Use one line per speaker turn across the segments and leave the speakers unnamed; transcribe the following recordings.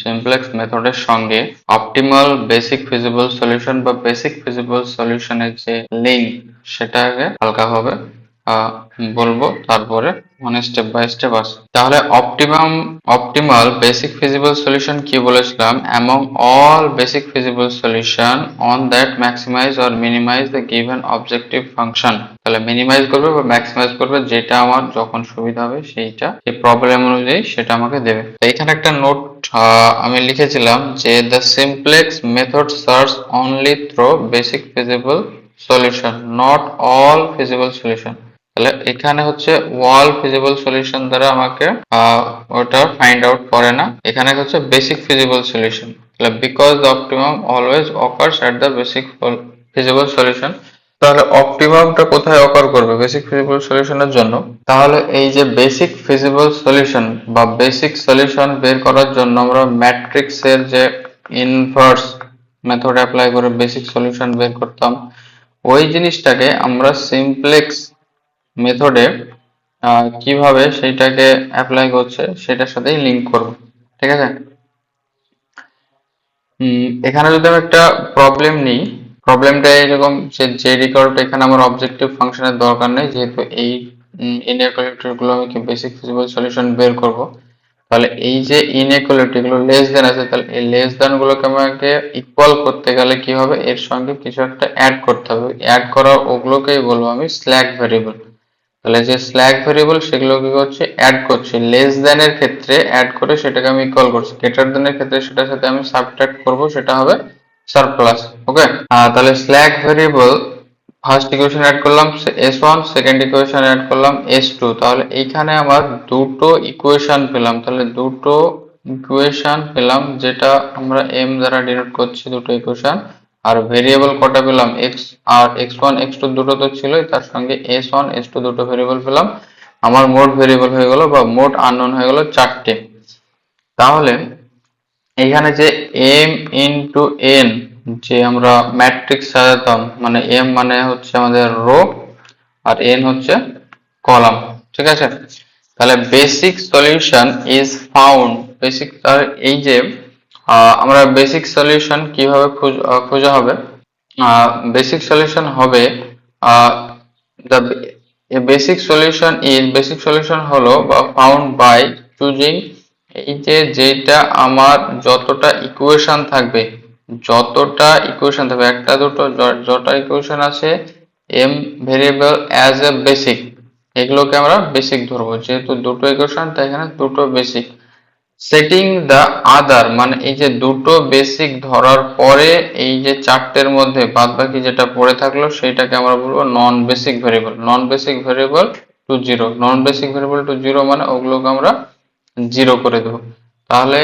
Simplex মেথডের সঙ্গে optimal basic feasible solution বা বেসিক ফিজিবল সলিউশনের যে লিঙ্ক সেটাকে হালকাভাবে বলবো, তারপরে মানে স্টেপ বাই স্টেপ আসে। তাহলে অপটিমাল বেসিক ফিজিবল সলিউশন কি বলেছিলাম? Among all basic feasible solution on that maximize or minimize the given objective function. তাহলে মিনিমাইজ করবে বা ম্যাক্সিমাইজ করবে, যেটা আমার যখন সুবিধা হবে সেইটা, এই প্রবলেম অনুযায়ী সেটা আমাকে দেবে। এখানে একটা নোট আমি লিখেছিলাম যে the simplex method search only through basic feasible solution, not all feasible solution. তাহলে এখানে হচ্ছে ওয়াল ফিজিবল সলিউশন দ্বারা আমাকে ওটা ফাইন্ড আউট করে না, এখানে হচ্ছে বেসিক ফিজিবল সলিউশন। তাহলে because the optimum always occurs at the basic feasible solution. তাহলে অপটিমামটা কোথায় অকার করবে বেসিক ফিজিবল সলিউশনের জন্য? তাহলে এই যে বেসিক ফিজিবল সলিউশন বা বেসিক সলিউশন বের করার জন্য আমরা ম্যাট্রিক্সের যে ইনভার্স মেথড অ্যাপ্লাই করে বেসিক সলিউশন বের করতাম, ওই জিনিসটাকে আমরা সিমপ্লেক্স মেথডে কিভাবে সেইটাকে অ্যাপ্লাই করছে সেটার সাথেই লিংক করব। ঠিক আছে? এখানে যদি আমি একটা প্রবলেম নিই, প্রবলেমটা এরকম যে জেড ইকুয়াল টু, এখানে আমার অবজেক্টিভ ফাংশনের দরকার নেই যেহেতু এই ইনইকুয়ালিটি গুলো আমি বেসিক ফিজিবল সলিউশন বের করব। তাহলে এই যে ইনইকুয়ালিটি গুলো লেস দেন আছে, তাহলে এই লেস দেন গুলোকে আমাকে ইকুয়াল করতে গেলে কি হবে? এর সঙ্গে কিছু একটা অ্যাড করতে হবে। অ্যাড করা ওগুলোকেই বলবো আমি স্ল্যাক ভেরিয়েবল। তাহলে যে স্ল্যাক ভেরিয়েবল সেগুলো কি করছে? অ্যাড করছি। লেস দ্যান এর ক্ষেত্রে অ্যাড করে সেটাকে আমি ইকুয়াল করছি, গ্রেটার দ্যান এর ক্ষেত্রে সেটার সাথে আমি সাবট্রাক্ট করব, সেটা হবে সারপ্লাস। ওকে, তাহলে slack variable first equation add করলাম s1, সেকেন্ড ইকুয়েশন অ্যাড করলাম s2। তাহলে এইখানে আমার দুটো ইকুয়েশন পেলাম। তাহলে দুটো ইকুয়েশন পেলাম যেটা আমরা m দ্বারা ডিনোট করছি, দুটো ইকুয়েশন। আর ভেরিয়েবল কটা পেলাম? x আর x1 x2 দুটো তো ছিলই, তার সঙ্গে s1 s2 দুটো ভেরিয়েবল পেলাম। আমার মোট ভেরিয়েবল হয়ে গেল বা মোট আননোন হয়ে গেল 4টে। তাহলে এখানে যে m ইনটু n যে আমরা ম্যাট্রিক্স সাজাতাম, মানে m মানে হচ্ছে আমাদের রো আর n হচ্ছে কলাম। ঠিক আছে? তাহলে basic solution is found, basic, এই যে আমরা বেসিক সলিউশন কিভাবে খোঁজা হবে? বেসিক সলিউশন হবে the basic solution is, basic solution হলো বা ফাউন্ড বাই চুজিং, এই যে যেটা আমার যতটা ইকুয়েশন থাকবে, একটা দুটো যতটা ইকুয়েশন আছে m variable as a basic, এগুলোকে আমরা বেসিক ধরবো। যেহেতু দুটো ইকুয়েশন তাই এখানে দুটো বেসিক। সেটিং দ্য আদার, মানে এই যে দুটো বেসিক ধরার পরে এই যে চারটের মধ্যে বাদ বাকি যেটা পড়ে থাকলো সেটাকে আমরা বলবো নন বেসিক ভেরিয়েবল। নন বেসিক ভেরিয়েবল টু জিরো, নন বেসিক ভেরিয়েবল টু জিরো মানে ওগুলোকে আমরা জিরো করে দেবো। তাহলে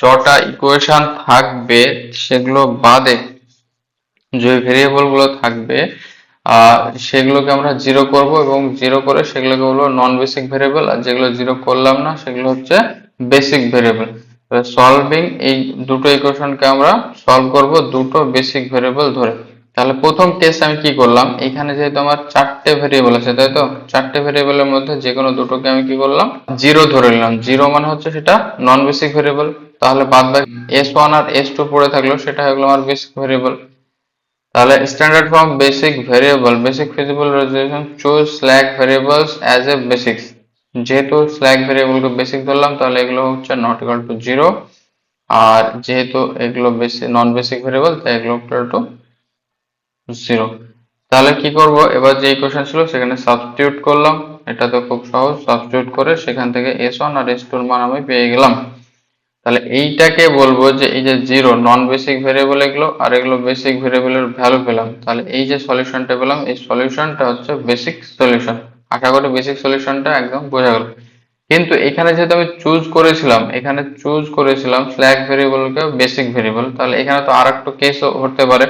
যটা ইকুয়েশন থাকবে সেগুলো বাদে যে ভেরিয়েবল গুলো থাকবে সেগুলোকে আমরা জিরো করব এবং জিরো করে সেগুলোকে বলবো নন বেসিক ভেরিয়েবল, আর যেগুলো জিরো করলাম না সেগুলো হচ্ছে বেসিক ভেরিয়েবল। সলভিং, এই দুটো ইকুয়েশনকে আমরা সলভ করব দুটো বেসিক ভেরিয়েবল ধরে। তাহলে প্রথম টেস্ট আমি কি করলাম? এখানে যেহেতু আমার চারটে ভেরিয়েবল আছে, তাই তো চারটে ভেরিয়েবলের মধ্যে যে কোনো দুটোকে আমি কি করলাম? জিরো ধরে নিলাম। জিরো মানে হচ্ছে সেটা নন বেসিক ভেরিয়েবল। তাহলে বাদ বাকি s1 আর s2 পড়ে থাকলো, সেটা হয়ে গেলো আমার বেসিক ভেরিয়েবল। তাহলে standard form basic variable, basic feasible resolution, choose slack variables as a basics. যেহেতু স্ল্যাক ভেরিয়েবলকে বেসিক ধরলাম তাহলে এগুলো হচ্ছে নট ইকুয়াল টু জিরো, আর যেহেতু এগুলো নন বেসিক ভেরিয়েবল তাই এগুলো ইকুয়াল টু জিরো। তাহলে কি করব? এবার যে ইকুয়েশন ছিল সেখানে সাবস্টিটিউট করলাম। এটা তো খুব সহজ, সাবস্টিটিউট করে সেখান থেকে s1 আর s2 এর মান আমি পেয়ে গেলাম। তাহলে এইটাকে বলবো যে এই যে জিরো নন বেসিক ভেরিয়েবল এগুলো, আর এগুলো বেসিক ভেরিয়েবলের ভ্যালু পেলাম। তাহলে এই যে সলিউশনটা পেলাম, এই সলিউশনটা হচ্ছে বেসিক সলিউশন। আশা করি বেসিক সলিউশনটা একদম বোঝা গেল। কিন্তু এখানে যেহেতু আমি চুজ করেছিলাম স্ল্যাক ভেরিয়েবলকে বেসিক ভেরিয়েবল, তাহলে এখানে তো আর একটু কেস হতে পারে।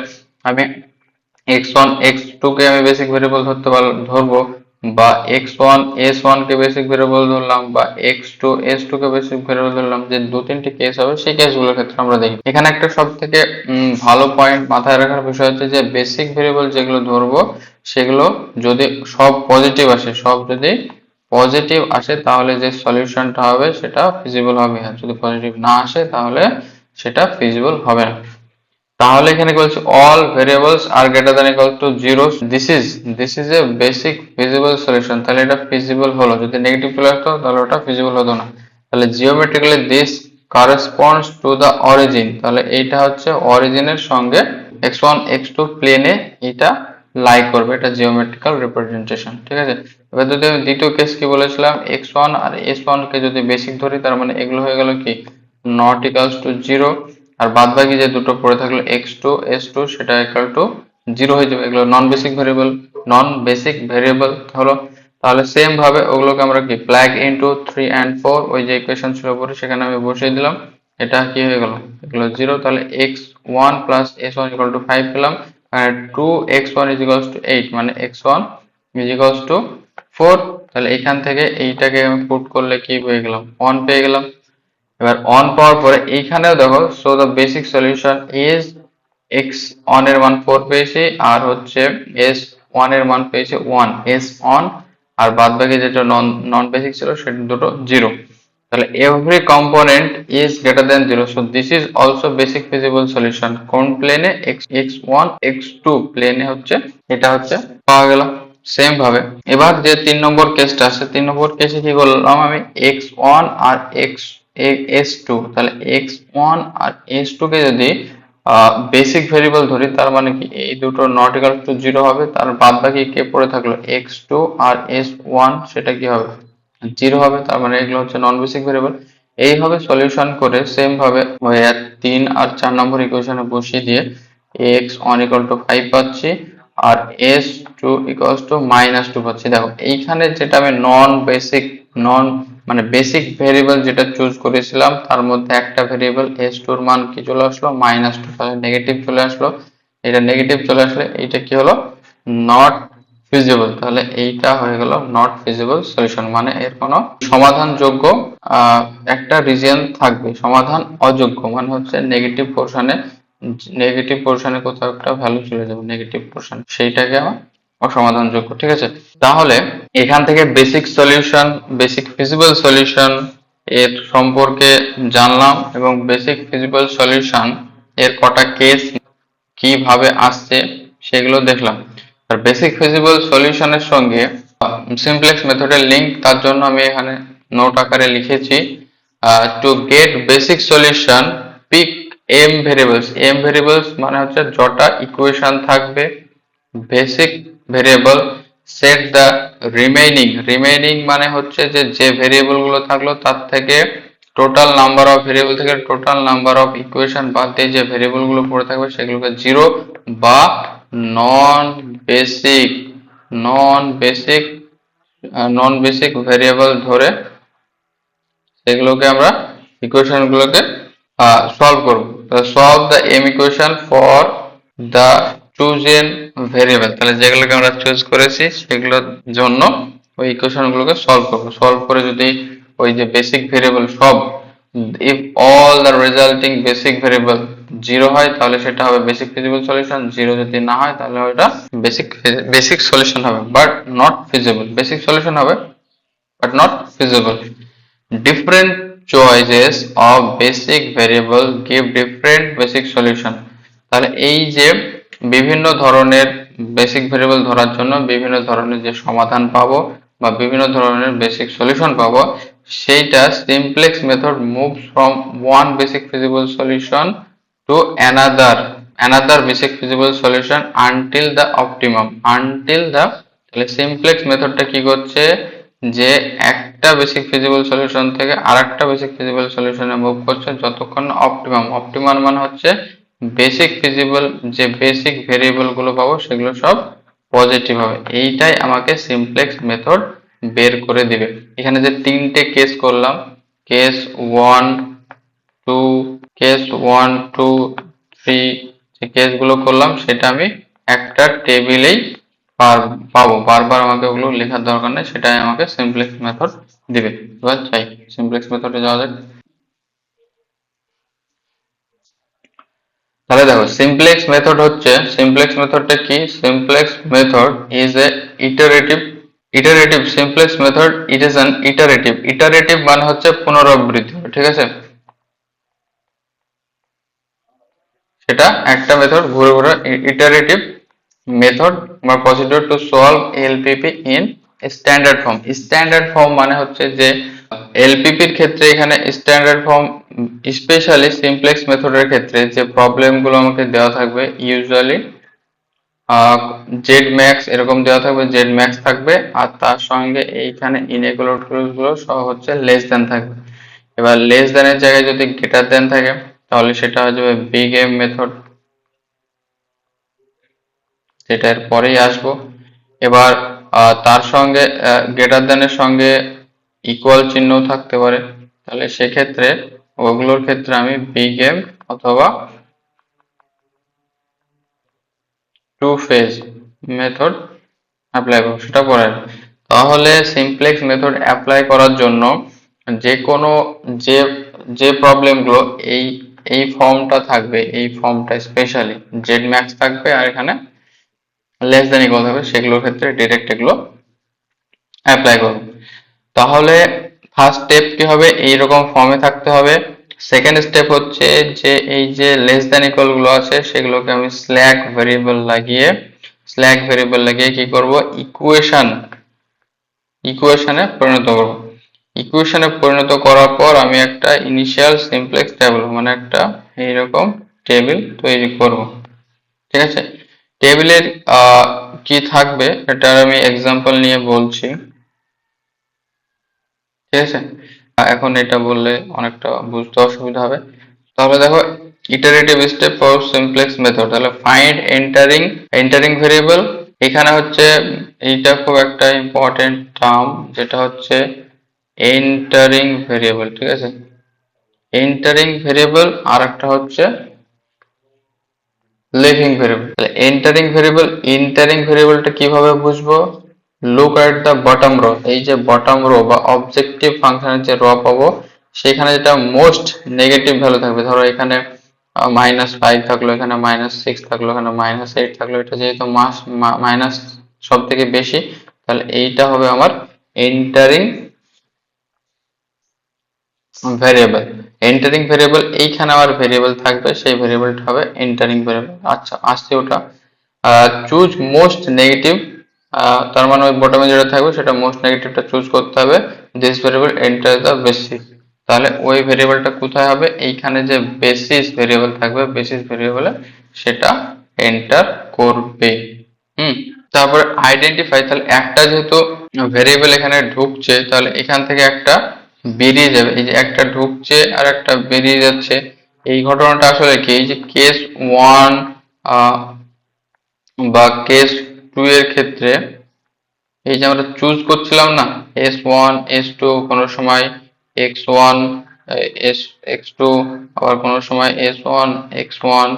আমি x1 x2 কে আমি বেসিক ভেরিয়েবল ধরবো, বা x1 s1 কে বেসিক ভেরিয়েবল ধরলাম, বা x2 s2 কে বেসিক ভেরিয়েবল ধরলাম। যে দু তিনটি কেস হবে সেই কেসগুলোর ক্ষেত্রে আমরা দেখি। এখানে একটা সব থেকে ভালো পয়েন্ট মাথায় রাখার বিষয় হচ্ছে যে বেসিক ভেরিয়েবল যেগুলো ধরবো সেগুলো যদি সব পজিটিভ আসে, সব যদি পজিটিভ আসে তাহলে যে সলিউশনটা হবে সেটা ফিজিবল হবে, আর যদি পজিটিভ না আসে তাহলে সেটা ফিজিবল হবে না। তাহলে এখানে কি বলছে, all variables are greater than equal to zero, this is a basic feasible solution. তাহলে এটা ফিজিবল হলো, যদি নেগেটিভ চলে আসতো তাহলে ওটা ফিজিবল হতো না। তাহলে geometrically this corresponds to the origin, তাহলে এইটা হচ্ছে অরিজিনের সঙ্গে x1 x2 প্লেনে এটা লাই করবে, এটা জিওমেট্রিক্যাল রিপ্রেজেন্টেশন। ঠিক আছে, এবার যদি আমি দ্বিতীয় কেস কি বলেছিলাম, x1 আর s1 কে যদি বেসিক ধরি তার মানে এগুলো হয়ে গেল কি নট ইকুয়ালস টু জিরো, আর বাদ বাকি যে দুটো পড়ে থাকলো x2 s2 সেটা ইকুয়াল টু জিরো হয়ে যাবে। এগুলো নন বেসিক ভেরিয়েবল হলো। তাহলে সেম ভাবে ওগুলোকে আমরা কি প্লাগ ইনটু 3 and 4, ওই যে ইকুয়েশন ছিল উপরে সেখানে আমি বসিয়ে দিলাম, এটা কি হয়ে গেল, এগুলো জিরো। তাহলে x1 plus s1 equal to 5 পেলাম, আর 2x1 ইজ ইকুয়ালস টু 8, মানে x1 ইজ ইকুয়ালস টু 4। তাহলে এখান থেকে এইটাকে আমি পুট করলে কি পেয়ে গেলাম, 1 পেয়ে গেলাম। এবার অন পাওয়ার পরে এইখানেও দেখো, so the basic solution is x1 এর মান 4 পেয়েছি, আর হচ্ছে s1 এর মান পেয়েছি 1, s অন, আর বাদ বাকি যেটা নন নন বেসিক ছিল সেটা দুটো জিরো। তাহলে every component is greater than zero, so this is also basic feasible solution. কোন প্লেনে, x1 x2 প্লেনে হচ্ছে এটা হচ্ছে পাওয়া গেল। সেম ভাবে এবার যে 3 নম্বর কেসটা আছে, 3 নম্বর কেসে কি করলাম আমি, x1 আর s2, তাহলে x1 আর s2 কে যদি বেসিক ভেরিয়েবল ধরি তার মানে কি এই দুটো নট ইকুয়াল টু জিরো হবে, তার বাদ বাকি কে পড়ে থাকলো x2 আর s1 সেটা কি হবে, জিরো হবে, তার মানে এগুলো হচ্ছে নন বেসিক ভেরিয়েবল। এইভাবে সলিউশন করে সেম ভাবে ওই 3 আর 4 নম্বর ইকুয়েশনে বসিয়ে দিয়ে x1 ইকুয়াল টু 5 পাচ্ছি, আর s2 ইকুয়ালস টু -2 পাচ্ছি। দেখো এইখানে যেটা আমি নন মানে বেসিক ভেরিয়েবল যেটা চুজ করেছিলাম তার মধ্যে একটা ভেরিয়েবল s2 এর মান কি চলে আসলো, -2, তাহলে নেগেটিভ চলে আসলো। এটা নেগেটিভ চলে আসলে এইটা কি হলো, নট ফিজিবল। তাহলে এইটা হয়ে গেল নট ফিজিবল সলিউশন, মানে এর কোনো সমাধানযোগ্য একটা রিজিয়ন থাকবে, সমাধান অযোগ্য মানে হচ্ছে নেগেটিভ পোর্শনে কোথাও একটা ভ্যালু চলে যাবে, নেগেটিভ পোর্শন সেইটাকে আমার অসমাধানযোগ্য। ঠিক আছে, তাহলে এখান থেকে basic solution, basic feasible solution এর সম্পর্কে জানলাম, এবং বেসিক ফিজিবল সলিউশন এর কটা কেস কিভাবে আসছে সেগুলো দেখলাম। আর বেসিক ফিজিবল সলিউশনের সঙ্গে সিমপ্লেক্স মেথডের লিংক, তার জন্য আমি এখানে নোট আকারে লিখেছি, to get basic solution pick M variables মানে হচ্ছে যটা ইকুয়েশন থাকবে basic variable, set the remaining মানে হচ্ছে যে ভেরিয়েবল গুলো থাকলো তার থেকে টোটাল নাম্বার অফ ভেরিয়েবল থেকে টোটাল নাম্বার অফ ইকুয়েশন বাদ দিয়ে যে ভেরিয়েবল গুলো পড়ে থাকবে সেগুলোকে জিরো বা non basic non basic non basic variable ধরে সেগুলোকে আমরা ইকুয়েশন গুলোকে সলভ করব। Solve the M equation for the chosen variable, তাহলে যেগুলোকে আমরা চুজ করেছি সেগুলোর জন্য ওই ইকুয়েশন গুলোকে সলভ করব। সলভ করে যদি ওই যে বেসিক ভেরিয়েবল সব, if all the resulting basic variable zero হয় তাহলে সেটা হবে বেসিক ফিজিবল সলিউশন, জিরো যদি না হয় তাহলে ওটা বেসিক সলিউশন হবে but not feasible, basic solution হবে but not feasible. Different choices of basic variable give different basic solution. তাহলে এই যে বিভিন্ন ধরনের বেসিক ভেরিয়েবল ধরার জন্য বিভিন্ন ধরনের যে সমাধান পাবো বা বিভিন্ন ধরনের বেসিক সলিউশন পাবো, সেইটা simplex method moves from one basic feasible solution to another basic feasible solution until the optimum তাহলে সিমপ্লেক্স মেথডটা কি করছে, যে একটা বেসিক ফিজিবল সলিউশন থেকে আরেকটা বেসিক ফিজিবল সলিউশনে মুভ করছে যতক্ষণ অপটিমাম মানে হচ্ছে বেসিক ফিজিবল যে বেসিক ভেরিয়েবল গুলো পাবো সেগুলো সব পজিটিভ হবে। এইটাই আমাকে সিমপ্লেক্স মেথড বের করে দিবে। এখানে যে তিনটে কেস করলাম, কেস 1 2 কেস 1 2 3 যে কেসগুলো করলাম সেটা আমি একটা টেবিলেই পাবো, বারবার আমাকে ওগুলো লেখার দরকার নেই, সেটাই আমাকে সিমপ্লেক্স মেথড দিবে। এবার চাই সিমপ্লেক্স মেথডে যাওয়া যাক। তাহলে দেখো সিমপ্লেক্স মেথডটা কি, simplex method is a iterative iterative simplex method, it is an iterative. Iterative মানে হচ্ছে পুনরাবৃত্তি, ঠিক আছে? সেটা একটা মেথড ঘুরে ঘুরে ইটারেটিভ মেথড বা procedure to solve LPP in standard form. Standard form মানে হচ্ছে যে এলপিপির ক্ষেত্রে এখানে স্ট্যান্ডার্ড ফর্ম, স্পেশালি সিমপ্লেক্স মেথডের ক্ষেত্রে যে প্রবলেমগুলো আমাকে দেওয়া থাকবে ইউজুয়ালি জেড ম্যাক্স এরকম দেওয়া থাকবে, জেড ম্যাক্স থাকবে আর তার সঙ্গে এইখানে ইনইকুয়ালিটি গুলো সহ হচ্ছে লেস দেন থাকবে। এবার লেস দেনের জায়গায় যদি গ্রেটার দেন থাকে তাহলে সেটা হয়ে যাবে বিগ এম মেথড, যেটার পরেই আসবো। এবার তার সঙ্গে গ্রেটার দেনের সঙ্গে ইকুয়াল চিহ্ন থাকতে পারে, তাহলে সেক্ষেত্রে ওগুলোর ক্ষেত্রে আমি বিগ এম অথবা টু ফেজ মেথড অ্যাপ্লাই করবো, সেটা পরে আসবে। তাহলে সিমপ্লেক্স মেথড অ্যাপ্লাই করার জন্য যে কোনো যে যে প্রবলেমগুলো এই এই ফর্মটা থাকবে, এই ফর্মটা স্পেশালি জেড ম্যাক্স থাকবে আর এখানে লেস দেন ইকুয়াল থাকবে, সেগুলোর ক্ষেত্রে ডিরেক্ট এগুলো অ্যাপ্লাই করব। তাহলে ফার্স্ট স্টেপ কি হবে, এইরকম ফর্মে থাকতে হবে। সেকেন্ড স্টেপ হচ্ছে যে এই যে লেস দ্যান ইকুয়াল গুলো আছে সেগুলোকে আমি স্ল্যাক ভেরিয়েবল লাগিয়ে কি করব, ইকুয়েশনে পরিণত করব। ইকুয়েশনে পরিণত করার পর আমি একটা ইনিশিয়াল সিমপ্লেক্স টেবিল মানে একটা এইরকম টেবিল তৈরি করব, ঠিক আছে? টেবিলের কি থাকবে এটা আমি এক্সাম্পল নিয়ে বলছি, ঠিক আছে? এখন এটা বললে অনেকটা বুঝতে অসুবিধা হবে। তাহলে দেখো, iterative step for simplex method, তাহলে ফাইন্ড এন্টারিং ভেরিয়েবল। এখানে হচ্ছে এইটা খুব একটা ইম্পর্টেন্ট টার্ম, যেটা হচ্ছে এন্টারিং ভেরিয়েবল, ঠিক আছে? এন্টারিং ভেরিয়েবল আর একটা হচ্ছে লিভিং ভেরিয়েবল। তাহলে এন্টারিং ভেরিয়েবলটা কিভাবে বুঝবো? Look at the bottom row, এই যে বটম রো বা অবজেক্টিভ ফাংশনের যে র পাবো সেখানে যেটা মোস্ট নেগেটিভ ভ্যালু থাকবে, ধরো এখানে -5 থাকলো, এখানে -6 থাকলো, এখানে -8 থাকলো, এটা যেহেতু মাইনাস সব থেকে বেশি, তাহলে এইটা হবে আমার এন্টারিং ভেরিয়েবল। এন্টারিং ভেরিয়েবল, এইখানে আমার ভেরিয়েবল থাকবে, সেই ভেরিয়েবলটা হবে এন্টারিং ভেরিয়েবল। আচ্ছা, আসছে ওটা চুজ মোস্ট নেগেটিভ, তার মানে ওই বটমে যেটা থাকবে সেটা মোস্ট নেগেটিভটা চুজ করতে হবে। This variable enter the basis, তাহলে ওই ভেরিয়েবলটা কোথায় হবে, এইখানে যে বেসিস ভেরিয়েবল থাকবে বেসিস ভেরিয়েবলে সেটা এন্টার করবে। হুম। তারপরে আইডেন্টিফাই, তাহলে একটা যেহেতু ভেরিয়েবল এখানে ঢুকছে তাহলে এখান থেকে একটা বেরিয়ে যাবে, এই যে একটা ঢুকছে আর একটা বেরিয়ে যাচ্ছে, এই ঘটনাটা আসলে কি, এই যে কেস 1 বা কেস 2 এর ক্ষেত্রে এই যে আমরা চুজ করছিলাম না, S1 S2, কোনো সময় X1 এস X2, আবার কোনো সময় S1 X1,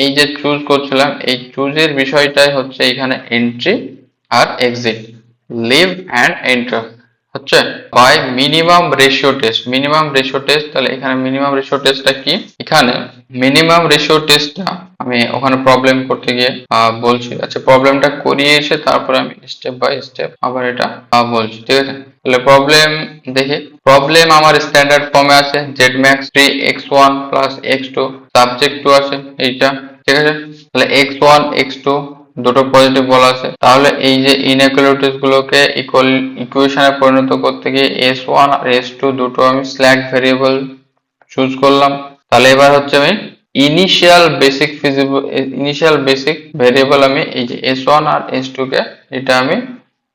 এই যে চুজ করছিলাম এই চুজের বিষয়টাই হচ্ছে এখানে এন্ট্রি আর এক্সিট, লিভ অ্যান্ড এন্টার হচ্ছে বাই মিনিমাম রেশিও টেস্ট। তাহলে এখানে মিনিমাম রেশিও টেস্টটা কি, এখানে মিনিমাম রেশিও টেস্টটা আমি ওখানে প্রবলেম করতে গিয়ে বলছি। আচ্ছা, প্রবলেমটা করিয়ে এসে তারপরে আমি স্টেপ বাই স্টেপ আবার এটা বলছি, ঠিক আছে? তাহলে প্রবলেম দেখি, প্রবলেম আমার স্ট্যান্ডার্ড ফর্মে আছে zmax 3x1 plus x2, subject 2 আছে এইটা, ঠিক আছে? তাহলে x1 x2 দুটো পজিটিভ বলা আছে, তাহলে এই যে ইনইকুয়ালিটিস গুলোকে ইকুয়েশনে পরিণত করতে গিয়ে s1 আর s2 দুটো আমি স্ল্যাক ভেরিয়েবল চুজ করলাম। তাহলে এবার হচ্ছে আমি ইনিশিয়াল বেসিক ভেরিয়েবল আমি এই যে s1 আর s2 কে এটা আমি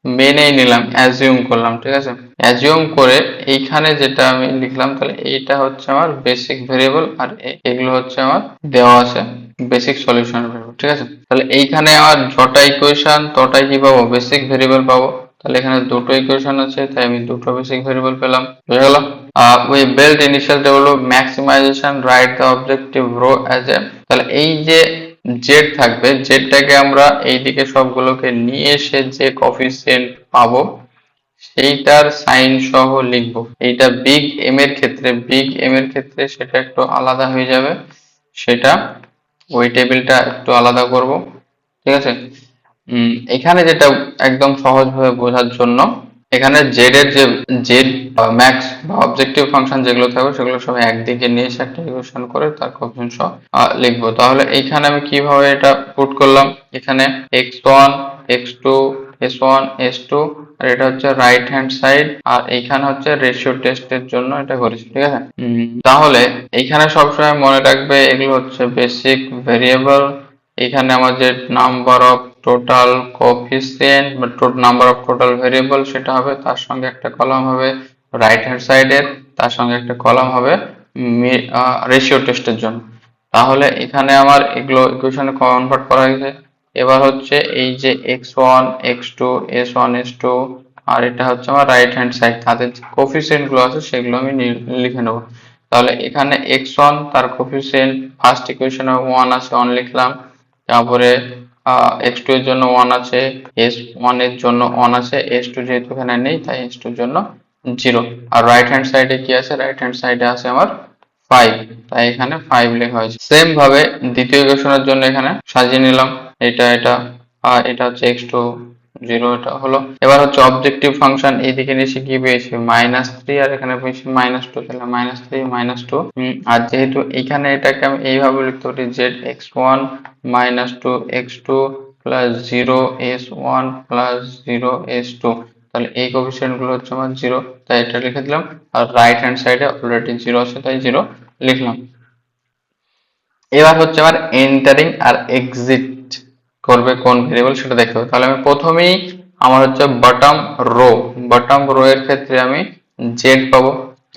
মেনেই নিলাম, অ্যাজিউম করলাম, ঠিক আছে? অ্যাজিউম করে এইখানে যেটা আমি লিখলাম, তাহলে এইটা হচ্ছে আমার বেসিক ভেরিয়েবল আর এগুলো হচ্ছে আমার দেওয়া আছে বেসিক সলিউশন ভেরিয়েবল, ঠিক আছে? তাহলে এইখানে আমার যটা ইকুয়েশন তটাই কি পাবো, বেসিক ভেরিয়েবল পাবো। তাহলে এখানে দুটো ইকুয়েশন আছে তাই আমি দুটো বেসিক ভেরিয়েবল পেলাম, বুঝে গেল? we built initial table maximization, write the objective row as a, তাহলে এই যে জেড থাকবে, জেডটাকে আমরা এইদিকে সবগুলোকে নিয়ে এসে যে কোফিসিয়েন্ট পাবো সেইটার সাইন সহ লিখবো। এইটা বিগ এম এর ক্ষেত্রে সেটা একটু আলাদা হয়ে যাবে, সেটা ওই টেবিলটা একটু আলাদা করব, ঠিক আছে? এখানে যেটা একদম সহজভাবে বোঝার জন্য এখানে জেড এর যে জেড ম্যাক্স বা অবজেক্টিভ ফাংশন যেগুলো থাকবে সেগুলো সব একদিকে নিয়ে এসে একটা ইকুয়েশন করে তার কোএফিসিয়েন্ট সহ লিখবো। তাহলে এইখানে আমি কিভাবে এটা পুট করলাম, এখানে x1 x2 s1 s2 আর এটা হচ্ছে রাইট হ্যান্ড সাইড আর এইখানে হচ্ছে রেশিও টেস্টের জন্য এটা করেছি, ঠিক আছে। তাহলে এইখানে সবসময় মনে রাখবে এগুলো হচ্ছে বেসিক ভেরিয়েবল। এখানে আমাদের নাম্বার অফ টোটাল কোএফিসিয়েন্ট বা নাম্বার অফ টোটাল ভেরিয়েবল সেটা হবে, তার সঙ্গে একটা কলাম হবে রাইট হ্যান্ড সাইডের, তার সঙ্গে একটা কলাম হবে রেশিও টেস্টের জন্য। তাহলে এখানে আমার এগুলো ইকুয়েশনে কনভার্ট করা হয়েছে। এবার হচ্ছে এই যে x1 x2 s1 s2 আর এটা হচ্ছে আমার রাইট হ্যান্ড সাইড, তাদের যে কোএফিসিয়েন্ট গুলো আছে সেগুলো আমি লিখে নেব। তাহলে এখানে x1 তার কোএফিসিয়েন্ট ফার্স্ট ইকুয়েশনে 1 আছে 1 লিখলাম, তারপরে x2 এর জন্য 1 আছে, s1 এর জন্য 1 আছে, s2 যেহেতু এখানে নেই তাই s2 এর জন্য 0। আর রাইট হ্যান্ড সাইডে কি আছে, রাইট হ্যান্ড সাইডে আছে আমার 5, তাই এখানে 5 লেখা হয়েছে। সেম ভাবে দ্বিতীয় ইকুয়েশনের জন্য এখানে সাজিয়ে নিলাম, এটা এটা এটা হচ্ছে x2 0 এটা হলো। এবার হচ্ছে অবজেক্টিভ ফাংশন, এইদিকে নিচে কি পেয়েছি -3 আর এখানে পেয়েছি -2, তাহলে -3 -2। আর যেহেতু এখানে এটাকে আমি এইভাবে লিখতে পারি zx1 -2 x2 plus 0 s1 plus 0 s2, তাহলে এই কোএফিসিয়েন্ট গুলো হচ্ছে আমার 0, তাই এটা লিখে দিলাম। আর রাইট হ্যান্ড সাইডে অলরেডি 0 আছে তাই 0 লিখলাম। এবার হচ্ছে আমার এন্টারিং আর এক্সিট করবে কোন ভেরিয়েবল সেটা দেখতে হবে। তাহলে আমি প্রথমেই আমার হচ্ছে বটম রো এর ক্ষেত্রে আমি জেড পাবো,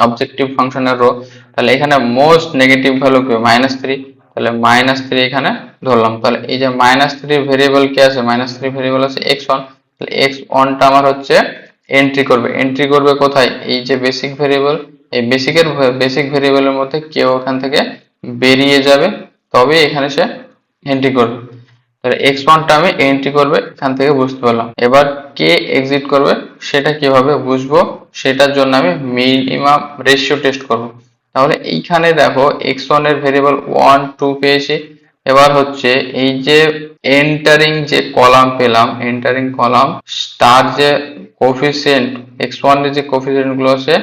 অবজেক্টিভ ফাংশনের রো। তাহলে এখানে মোস্ট নেগেটিভ ভ্যালু কি -3, তাহলে -3 এখানে ধরলাম। তাহলে এই যে -3 ভেরিয়েবল কি আছে, -3 ভেরিয়েবল আছে x1, তাহলে x1 টা আমার হচ্ছে এন্ট্রি করবে কোথায়, এই যে বেসিক ভেরিয়েবল, এই বেসিক ভেরিয়েবলের মধ্যে কেউ ওখান থেকে বেরিয়ে যাবে তবে এখানে সে এন্ট্রি করবে। তাহলে x1 টা আমি এন্ট্রি করবে এখান থেকে বুঝতে পারলাম। এবার কে এক্সিট করবে সেটা কিভাবে বুঝবো, সেটার জন্য আমি মিনিমাম রেশিও টেস্ট করব। তাহলে এইখানে দেখো x1 এর ভেরিয়েবল 1 2 পেয়েছি। এবার হচ্ছে এই যে এন্টারিং যে কলাম পেলাম, এন্টারিং কলাম তার যে কোফিসিয়েন্ট x1 এর যে কোফিসিয়েন্ট গুলো আছে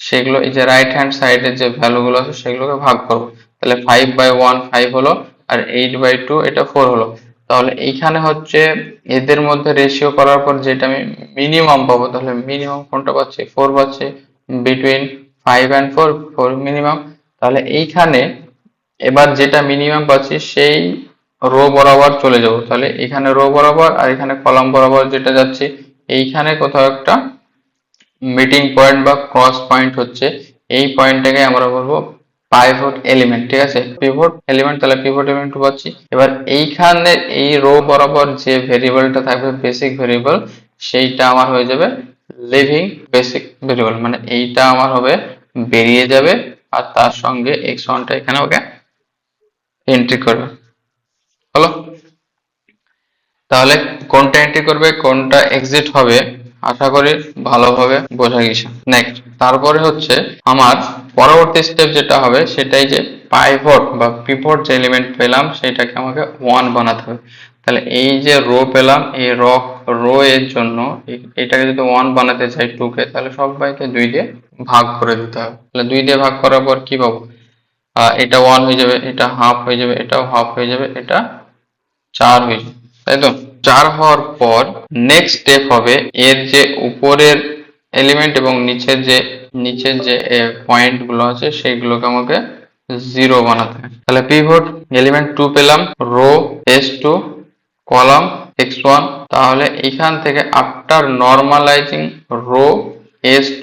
সেগুলো এই যে রাইট হ্যান্ড সাইডের যে ভ্যালু গুলো আছে সেগুলোকে ভাগ করব। তাহলে 5/1 5 হলো আর 8/2 এটা 4 হলো। তাহলে এইখানে হচ্ছে এদের মধ্যে রেশিও করার পর যেটা আমি মিনিমাম পাবো, তাহলে মিনিমাম কোনটা পাচ্ছি 4 পাচ্ছি, বিটুইন 5 and 4 মিনিমাম। তাহলে এইখানে এবার যেটা মিনিমাম পাচ্ছি সেই রো বরাবর চলে যাব। তাহলে এখানে রো বরাবর আর এখানে কলাম বরাবর যেটা যাচ্ছে, এইখানে কোথাও একটা মিটিং পয়েন্ট বা ক্রস পয়েন্ট হচ্ছে, এই পয়েন্টটাকে আমরা বলবো পাইভট এলিমেন্ট, ঠিক আছে, পিভট এলিমেন্ট। তাহলে পিভট এলিমেন্ট পাচ্ছি। এবার এইখানে এই রো বরাবর যে ভেরিয়েবলটা থাকবে বেসিক ভেরিয়েবল, সেইটা আমার হয়ে যাবে লিভিং বেসিক ভেরিয়েবল, মানে এইটা আমার হবে বেরিয়ে যাবে আর তার সঙ্গে x1 টা এখানে ওকে এন্ট্রি করবে। হলো, তাহলে কোনটা এন্ট্রি করবে কোনটা এক্সিট হবে আশা করি ভালোভাবে বোঝা গেছে। নেক্সট তারপরে হচ্ছে আমার পরবর্তী স্টেপ যেটা হবে সেটাই যে পাইভট বা পিভট যে এলিমেন্ট পেলাম সেটাকে আমাকে 1 বানাতে হবে। তাহলে এই যে রো পেলাম এই রো এর জন্য এটাকে যদি 1 বানাতে চাই 2 কে, তাহলে সবাইকে 2 দিয়ে ভাগ করে দিতে হবে। তাহলে 2 দিয়ে ভাগ করার পর কি পাবো, এটা 1 হয়ে যাবে, এটা হাফ হয়ে যাবে, এটাও হাফ হয়ে যাবে, এটা 4 হয়ে যাবে, তাই তো। 4 হওয়ার পর নেক্সট স্টেপ হবে এর যে উপরের এলিমেন্ট এবং নিচের যে পয়েন্ট গুলো আছে সেইগুলোকে আমাকে 0 বানাতে হবে। তাহলে পিভট এলিমেন্ট 2 পেলাম, রো s2, কলাম x1। তাহলে এখান থেকে after normalising row s2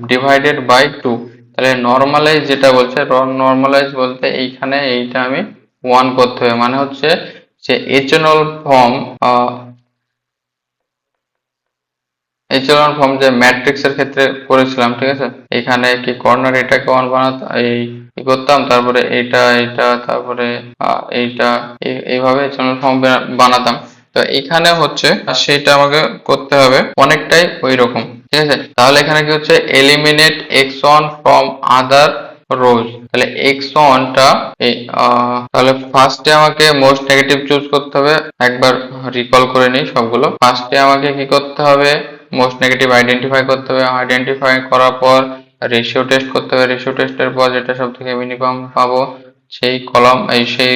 divided by 2, তাহলে নরমালাইজ যেটা বলছে, নরমালাইজ বলতে এইখানে এইটা আমি 1 করতে হবে, মানে হচ্ছে যে এচেলন ফর্ম যে ম্যাট্রিক্স এর ক্ষেত্রে করেছিলাম, ঠিক আছে, এখানে কি কর্নার এটাকে 1 বানাতাম, এই করতাম, তারপরে এটা তারপরে এইটা এইভাবে এচেলন ফর্ম বানাতাম। তো এখানে হচ্ছে সেটা আমাকে করতে হবে অনেকটাই ওই রকম, ঠিক আছে। তাহলে এখানে কি হচ্ছে এলিমিনেট x1 ফ্রম আদার রোজ। তাহলে x1 টা তাহলে ফার্স্টে আমাকে মোস্ট নেগেটিভ চুজ করতে হবে। একবার রিকল করে নিই সবগুলো। ফার্স্টে আমাকে কি করতে হবে, মোস্ট নেগেটিভ আইডেন্টিফাই করতে হবে। আইডেন্টিফাই করার পর রেশিও টেস্ট করতে হবে। রেশিও টেস্টের পর যেটা সব থেকে মিনিমাম পাবো সেই কলাম সেই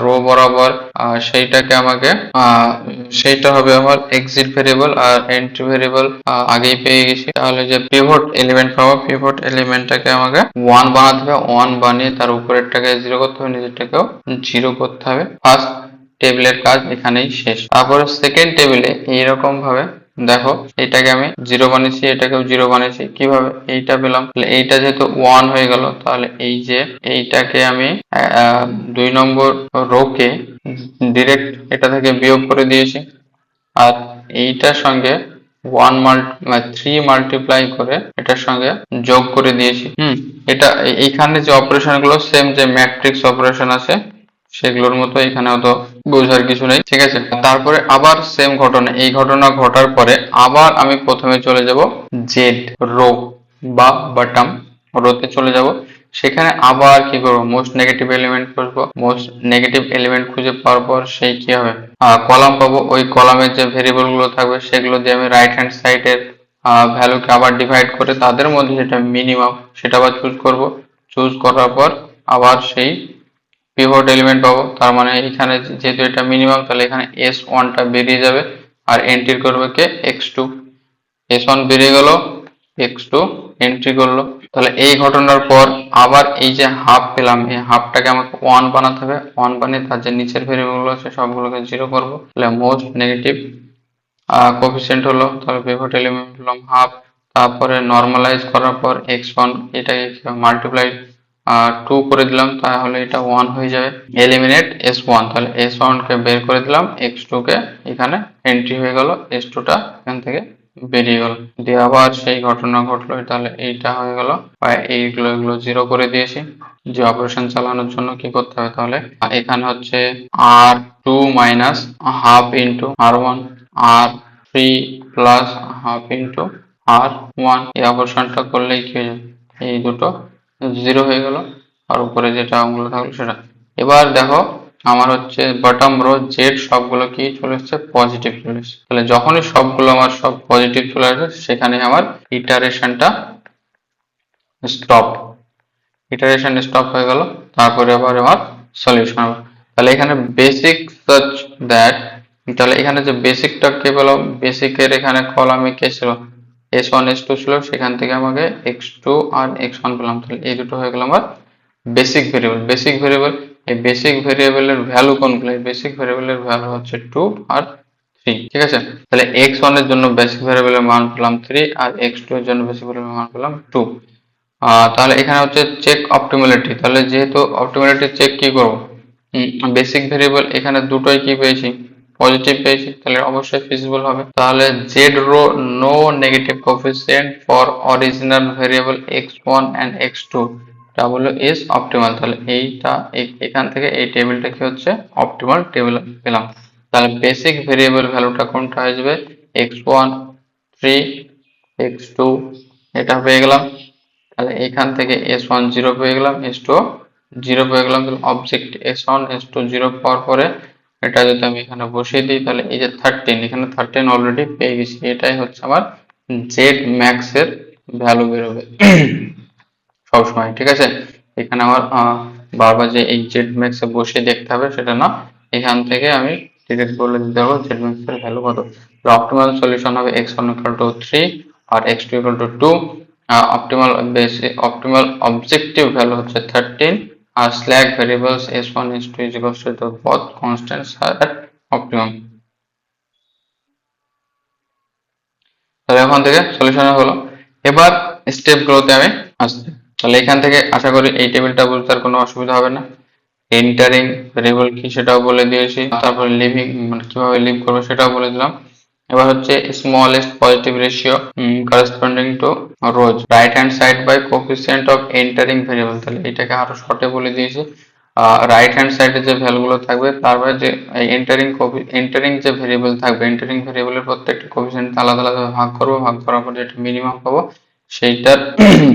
রো বরাবর সেইটাকে আমাকে সেইটা হবে আমার এক্সিট ভেরিয়েবল, আর এন্ট্রি ভেরিয়েবল আগেই পেয়ে গেছি। তাহলে যে পিভট এলিমেন্ট পাবো, পিভট এলিমেন্টটাকে আমাকে 1 বানাতে হবে। 1 বানিয়ে তার উপরেরটাকে 0 করতে হবে, নিচেরটাকেও 0 করতে হবে। ফার্স্ট টেবিলের কাজ এখানেই শেষ। তারপরে সেকেন্ড টেবিলে এইরকম ভাবে দেখো, এটাকে আমি 0 বানিয়েছি, এটাকেও 0 বানিয়েছি। কিভাবে এইটা পেলাম, এইটা যেহেতু 1 হয়ে গেল, তাহলে এই যে এইটাকে আমি 2 নম্বর রোকে ডিরেক্ট এটা থেকে বিয়োগ করে দিয়েছি, আর এইটার সঙ্গে 3 মাল্টিপ্লাই করে এটার সঙ্গে যোগ করে দিয়েছি। এটা এইখানে যে অপারেশন গুলো সেম যে ম্যাট্রিক্স অপারেশন আছে সেগুলোর মতো, এখানেও তো বোঝার কিছু নেই, ঠিক আছে। তারপরে আবার সেম ঘটনা, এই ঘটনা ঘটার পরে আবার আমি প্রথমে চলে যাব জেড রো বা বটম রোতে চলে যাব। সেখানে আবার কি করবো, মোস্ট নেগেটিভ এলিমেন্ট খুঁজবো। মোস্ট নেগেটিভ এলিমেন্ট খুঁজে পাওয়ার পর সেই কি হবে, কলাম পাবো। ওই কলামের যে ভেরিয়েবল গুলো থাকবে সেগুলো দিয়ে আমি রাইট হ্যান্ড সাইডের ভ্যালুকে আবার ডিভাইড করে তাদের মধ্যে যেটা মিনিমাম সেটা আবার চুজ করব। চুজ করার পর আবার সেই পিভট এলিমেন্ট পাবো। তার মানে এখানে যেহেতু এটা মিনিমাম, তাহলে এখানে S1 টা বেরিয়ে যাবে, আর এন্ট্রি করবে কে x2। S1 বেরিয়ে গেল, x2 এন্ট্রি করলো। তাহলে এই ঘটনার পর আবার এই যে হাফ পেলাম, এই হাফটাকে আমাকে 1 বানাতে হবে। 1 বানিয়ে তার যে নিচের ভেরিয়েবল গুলো আছে সবগুলোকে 0 করব। তাহলে মোস্ট নেগেটিভ কোফিসিয়েন্ট হলো, তাহলে পিভট এলিমেন্ট পেলাম হাফ। তারপরে নর্মালাইজ করার পর x1 এটাকে মাল্টিপ্লাই 2 করে দিলাম, তাহলে এটা 1 হয়ে যাবে। এলিমিনেট S1, তাহলে S1 কে বের করে দিলাম, x2 কে এখানে এন্ট্রি হয়ে গেল, S2 টা এখান থেকে বেরিয়ে গেল। দিয়ে আবার সেই ঘটনা ঘটলো, তাহলে এইটা হয়ে গেল, এগুলো 0 করে দিয়েছি। যে অপারেশন চালানোর জন্য কি করতে হবে, তাহলে এখানে হচ্ছে R2 minus half into R1, R3 plus half into R1। এই অপারেশনটা করলেই কি হয়ে যাবে, এই দুটো 0 হয়ে গেল, আর উপরে যেটা অঙ্কগুলো থাকলো সেটা। এবার দেখো আমার হচ্ছে বটম রো জেড সবগুলো কি চলে এসছে, পজিটিভ চলে এসছে। তাহলে যখনই সবগুলো আমার সব পজিটিভ চলে আসবে সেখানে আমার ইটারেশনটা স্টপ, ইটারেশন স্টপ হয়ে গেল। তারপরে আবার আমার সলিউশন হবে। তাহলে এখানে বেসিক সাচ দ্যাট, তাহলে এখানে যে বেসিকটা কে পেলাম, বেসিকের এখানে কলামে কে ছিল, S1 S2 ছিল, সেখান থেকে আমাকে x2 আর x1 পেলাম। তাহলে এই দুটো হয়ে গেল আমার বেসিক ভেরিয়েবল। বেসিক ভেরিয়েবল, এই বেসিক ভেরিয়েবলের ভ্যালু কোনগুলো, এই বেসিক ভেরিয়েবলের ভ্যালু হচ্ছে 2 আর 3, ঠিক আছে। তাহলে x1 এর জন্য বেসিক ভেরিয়েবলের মান পেলাম 3, আর x2 এর জন্য বেসিক ভেরিয়েবলের মান পেলাম 2। তাহলে এখানে হচ্ছে চেক অপটিমালিটি। তাহলে যেহেতু অপটিমালিটি চেক কি করব, বেসিক ভেরিয়েবল এখানে দুটোই কি পেয়েছি, পজিটিভ পেয়েছি, তাহলে অবশ্যই ফিজিবল হবে। তাহলে Z row no negative coefficient for original variable x1 and x2 double is optimal. তাহলে এইটা এখান থেকে এই টেবিলটা কি হচ্ছে, অপটিমাল টেবিল পেলাম। তাহলে বেসিক ভেরিয়েবল ভ্যালুটা কোনটা হয়ে যাবে, x1 3, x2 এটা পেয়ে গেলাম। তাহলে এখান থেকে S1 0 পেয়ে গেলাম, S2 0 পেয়ে গেলাম। তাহলে অবজেক্ট S1 S2 0 পাওয়ার পরে এটা যদি আমি এখানে বসিয়ে দিই, তাহলে এই যে 13, এখানে 13 অলরেডি পেয়ে গেছি। এটাই হচ্ছে আমার জেড ম্যাক্স এর ভ্যালু বেরোবে সবসময়, ঠিক আছে। এখানে আমার বারবার যে এই জেড ম্যাক্স এ বসিয়ে দেখতে হবে সেটা না, এখান থেকে আমি ডিরেক্ট বলে দিতে পারবো জেড ম্যাক্স এর ভ্যালু কত। অপটিমাল সলিউশন হবে x1 3 আর x2 2। অপটিমাল অবজেক্টিভ ভ্যালু হচ্ছে 13, আর slack variables s1 s2 is equals to both constants are at optimum। তাহলে এখন থেকে সলিউশন হলো। এবার স্টেপ গুলোতে আমি আসছি। তাহলে এখান থেকে আশা করি এই টেবিলটা বুঝতে আর কোনো অসুবিধা হবে না। এন্টারিং ভেরিয়েবল কি সেটাও বলে দিয়েছি, তারপরে লিভিং মানে কিভাবে লিভ করবে সেটাও বলে দিলাম। এবার হচ্ছে smallest positive ratio corresponding to rows right hand side by coefficient of entering variable. তাহলে এটাকে আরো শর্টে বলে দিয়েছি, রাইট হ্যান্ড সাইডে যে ভ্যালুগুলো থাকবে তারপরে যে এন্টারিং যে ভেরিয়েবল থাকবে, এন্টারিং ভেরিয়েবলের প্রত্যেকটা কোফিসিয়েন্ট আলাদা আলাদা ভাগ করবো, ভাগ করার পর যেটা মিনিমাম পাবো সেইটার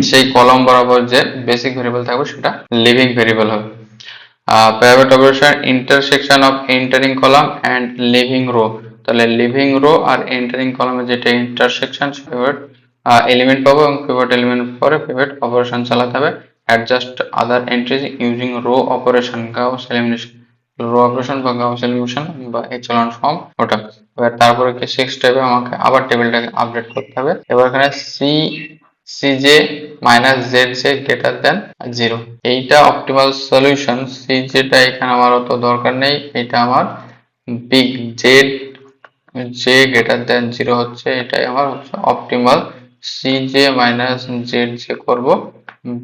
সেই কলাম বরাবর যে বেসিক ভেরিয়েবল থাকবে সেটা লিভিং ভেরিয়েবল হবে। Pivot operation intersection of entering column and leaving row, তাহলে লিভিং রো আর এন্টারিং কলামে যেটা ইন্টারসেকশন পিভট এলিমেন্ট পাবো এবং পিভট এলিমেন্ট পরে পিভট অপারেশন চালাতে হবে। Adjust other entries using row operation, Gauss elimination, row operation বা গাউস এলিমিনেশন বা এচেলন ফর্ম ওটা। এবার তারপরে কি 6 স্টেপে আমাকে আবার টেবিলটাকে আপডেট করতে হবে। এবার এখানে Cj minus Zj greater than 0, এইটা অপটিমাল সলিউশন। Cj টা এখানে আমার অত দরকার নেই, এটা আমার big Z J greater than 0 হচ্ছে, এটাই আমার হচ্ছে অপটিমাল। Cj মাইনাস Zj করব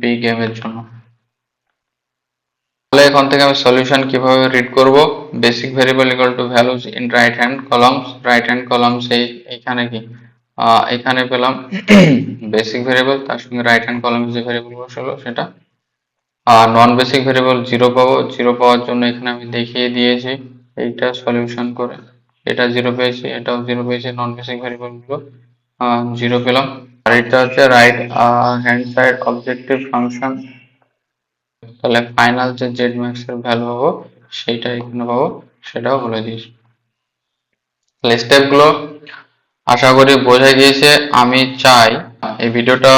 বিগ এম এর জন্য। তাহলে এখন থেকে আমি সলিউশন কিভাবে রিড করব, basic variable equal to values in right hand columns, right hand columns এইখানে কি এখানে পেলাম বেসিক ভেরিয়েবল, তার সঙ্গে রাইট হ্যান্ড কলামে যে ভেরিয়েবল বসালো সেটা। নন বেসিক ভেরিয়েবল 0 পাবো, 0 পাওয়ার জন্য এখানে আমি দেখিয়ে দিয়েছি এইটা সলিউশন করে, এটা 0 পেয়েছি, এটাও 0 পেয়েছি, নন বেসিক ভেরিয়েবল গুলো 0 পেলাম। আর এটা হচ্ছে right hand side objective function, তাহলে ফাইনাল যে জেড ম্যাক্স এর ভ্যালু পাবো সেটা এখানে পাবো, সেটাও বলে দিয়েছি। তাহলে স্টেপ গুলো আশা করি বোঝা গিয়েছে। আমি চাই এই ভিডিওটা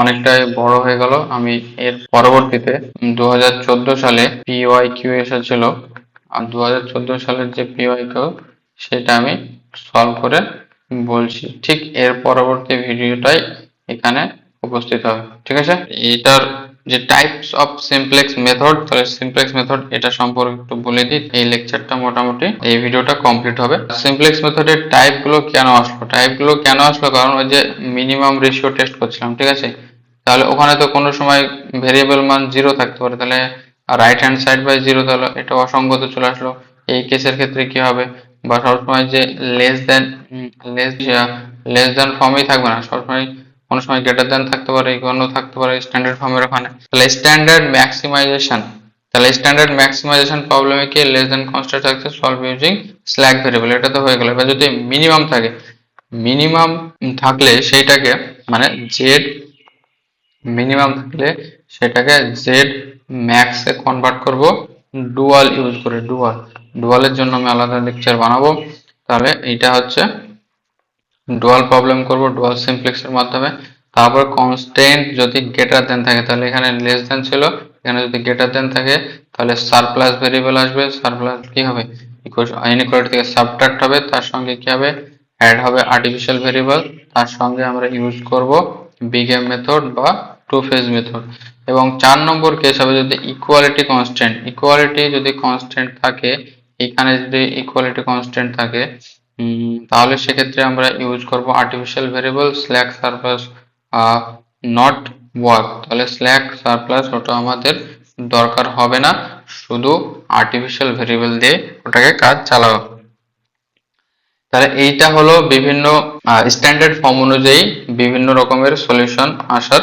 অনেকটাই বড় হয়ে গেল, আমি এর পরবর্তীতে 2014 সালে পিওয়াইকিউ এসেছিল, আর 2014 সালের যে পিওয়াইকিউ সেটা আমি সলভ করে বলছি, ঠিক এর পরবর্তী ভিডিওটাই এখানে উপস্থিত হবে। ঠিক আছে, এটার যে টাইপস অফ সিমপ্লেক্স মেথড, তাহলে সিমপ্লেক্স মেথড এটা সম্পর্কে একটু বলে দিই। এই লেকচারটা মোটামুটি এই ভিডিওটা কমপ্লিট হবে। সিমপ্লেক্স মেথডের টাইপ গুলো কেন আসলো, টাইপ গুলো কেন আসলো, কারণ ওই যে মিনিমাম রেশিও টেস্ট করছিলাম, ঠিক আছে, তাহলে ওখানে তো কোনো সময় ভেরিয়েবল মান 0 থাকতে পারে, তাহলে রাইট হ্যান্ড সাইড বাই 0, তাহলে এটা অসঙ্গত চলে আসলো। এই কেসের ক্ষেত্রে কি হবে, বা সবসময় যে লেস দেন লেস দেন ফর্মই থাকবে না, সবসময় কোনো সময় গ্রেটার দেন থাকতে পারে, ইকুয়ালও থাকতে পারে স্ট্যান্ডার্ড ফর্মের ওখানে। তাহলে স্ট্যান্ডার্ড ম্যাক্সিমাইজেশন, তাহলে স্ট্যান্ডার্ড ম্যাক্সিমাইজেশন প্রবলেমে কি লেস দেন কনস্ট্যান্ট থাকছে, সলভ ইউজিং স্ল্যাক ভেরিয়েবল, এটা তো হয়ে গেল। এবার যদি মিনিমাম থাকে, মিনিমাম থাকলে সেইটাকে মানে জেড মিনিমাম থাকলে সেটাকে জেড ম্যাক্স এ কনভার্ট করব ডুয়াল ইউজ করে। ডুয়ালের জন্য আমি আলাদা লেকচার বানাবো। তাহলে এইটা হচ্ছে ডুয়াল প্রবলেম করব ডুয়াল সিমপ্লেক্সের মাধ্যমে। তারপর কনস্ট্যান্ট যদি গ্রেটার দেন থাকে, তাহলে এখানে লেস দেন ছিল, এখানে যদি গ্রেটার দেন থাকে তাহলে সারপ্লাস ভেরিয়েবল আসবে। সারপ্লাস কি হবে, ইনইকুয়ালিটি থেকে সাবট্রাক্ট হবে, তার সঙ্গে কি হবে, অ্যাড হবে আর্টিফিশিয়াল ভেরিয়েবল, তার সঙ্গে আমরা ইউজ করব বিগ এম মেথড বা টু ফেজ মেথড। এবং 4 নম্বর কেস হবে যদি ইকুয়ালিটি কনস্ট্যান্ট, ইকুয়ালিটি যদি কনস্ট্যান্ট থাকে, এখানে যদি ইকুয়ালিটি কনস্ট্যান্ট থাকে তাহলে সেক্ষেত্রে আমরা ইউজ করব artificial variable slack surplus not work. তাহলে স্ল্যাক সারপ্লাস ওটা আমাদের দরকার হবে না, শুধু আর্টিফিশিয়াল ভেরিয়েবল দিয়ে ওটাকে কাজ চালাবো। তাহলে এইটা হলো বিভিন্ন স্ট্যান্ডার্ড ফর্ম অনুযায়ী বিভিন্ন রকমের সলিউশন আসার